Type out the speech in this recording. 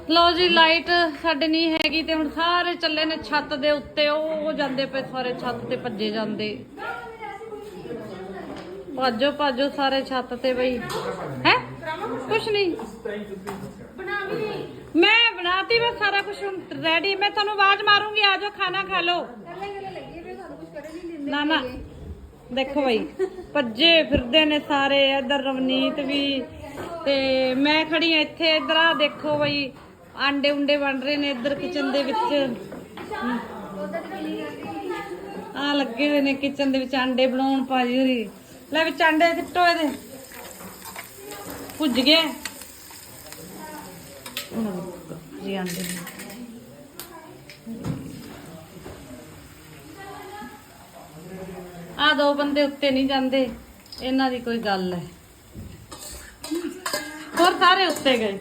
लो जी light साडे नहीं हैगी ते हुण सारे चले ने छत दे उत्ते ओ जांदे पे सारे छत ते भज्जे जांदे भाजो भाजो सारे छत ते बई है कुछ नहीं मैं बनाती बस सारा कुछ रेडी मैं थानू आवाज मारूंगी आ जाओ खाना खा लो ना ना देखो भाई भज्जे फिरदे ने सारे इधर रवनीत भी ते मैं खड़ी हां इत्थे इधर आ देखो भाई आंडे उंडे बन रहे ने इधर किचन दे विच आ लगे हुए ने किचन दे विच आंडे बनाउण भाजी होरी ले विच आंडे सिੱਟੋ ਇਹਦੇ ਭੁੱਜ ਗਏ ਜੀ ਆਂਡੇ ਆ ਦੋ ਬੰਦੇ ਉੱਤੇ ਨਹੀਂ ਜਾਂਦੇ ਇਹਨਾਂ ਦੀ ਕੋਈ ਗੱਲ ਹੈ ਹੋਰ ਸਾਰੇ ਉੱਤੇ ਗਏ